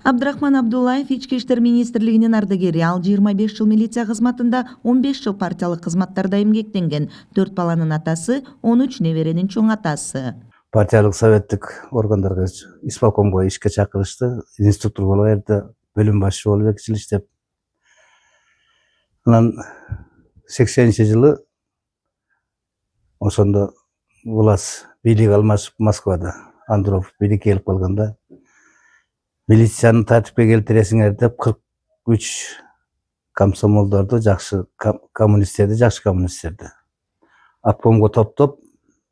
Абдрахман Абдуллаев Ички иштер министрлигинин ардагери. Ал 25 жыл милиция кызматында, 15 жыл партиялык кызматтарда эмгектенген. 4 баланын атасы, 13 неберенин чоң атасы. Партиялык советтик органдарга, исполкомго ишке чакырышты. Инструктор болуп берди, бөлүм башчы болуп иштеп. Анан 80-жылы ошондо власть бийлик алмашып Москвада Андропов бийликке келип калганда милицияны тартипке келтиресиңер деп 43 комсомолдорду, жакшы коммунисттерди обкомго топтоп,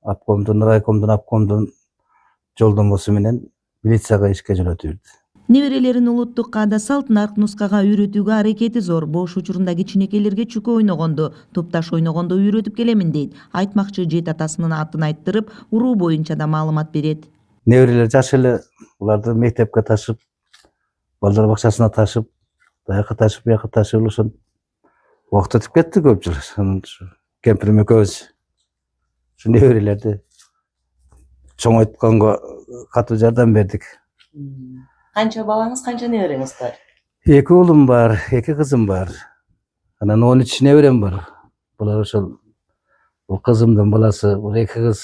обкомдун, райкомдун, обкомдун жолдомосу менен милицияга ишке жөнөтүп. Неберелерин улуттук каада салт нарк нускага үйрөтүүгө аракети зор. Бош учурунда кичинекейлерге чүкө ойногонду, топташ ойногонду үйрөтүп келемин дейт. Айтмакчы жет атасынын атын айттырып, уруу боюнча да маалымат берет. Неберелер жаш эле, буларды мектепке ташып, балдар бакчасына ташып, бияка ташып, бияка ташып, ошон октотуп кетти көп жыл. Кемпирим экөөбүз ушу неберелерди чоңойтконго катуу жардам бердик. Канча балаңыз, канча небереңиз бар? 2 уулум бар, 2 кызым бар. Анан 13 неберем бар. Булар ошол кызымдын баласы, 2 кыз.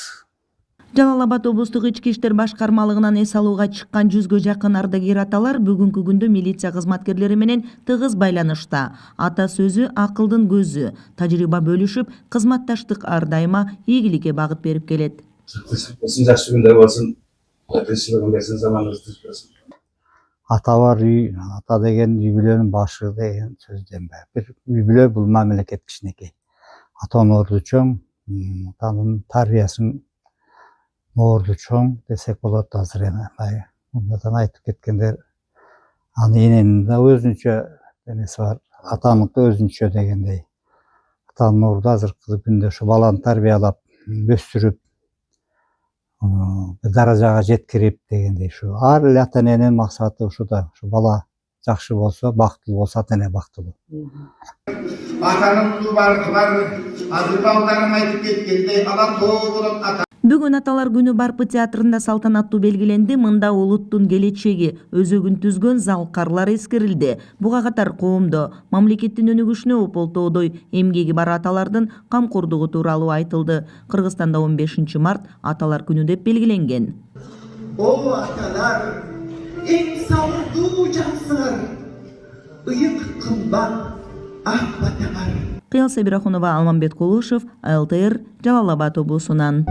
Жалал Абад облустук ички иштер башкармалыгынан эс алууга чыккан 100гө жакын ардагер аталар бүгүнкү күндө милиция кызматкерлери менен тыгыз байланышта. Ата сөзү акылдын көзү. Тажрыйба бөлүшүп, кызматташтык ар дайыма ийгиликке багыт берип келет. Жакшы күндөр болсун, тынччылыгын берсин, заманыбызды берсин. Ата бар үй, ата деген үй бүлөнүн башы деген сөздөн бар. Бир үй бүлө бул мамлекет кичинекей. Атанын орду чоң, атанын тарбиясын орду чоң десек болот азыр эми. Мындан айтып кеткендер, аны эненин да өзүнчө денеси бар, атаныкы өзүнчө дегендей. Атанын орду азыркы күндө ушу баланы тарбиялап, өстүрүп, даражага жеткирип дегендей, ушу ар эле ата эненин максаты ушуда. Ушу бала жакшы болсо, бактылуу болсо, ата эне бактылуу. Атанын тубаркы бар, азыр балдарым айтып кеткендей, ала тоо болот ата. Бүгүн Аталар күнү Барпы театрында салтанаттуу белгиленди. Мында улуттун келечеги, өзөгүн түзгөн залкарлар эскерилди. Буга катар коомдо мамлекеттин өнүгүшүнө ополтоодой эмгеги бар аталардын камкордугу тууралуу айтылды. Кыргызстанда 15 март Аталар күнү деп белгиленген. О аталар, эң сабырдуу жансыңар, ыйык кымбат ак батаңар. Кыял Сабирахунова, Алмамбет Кулушев, ЛТР, Жалал Абад облусунан.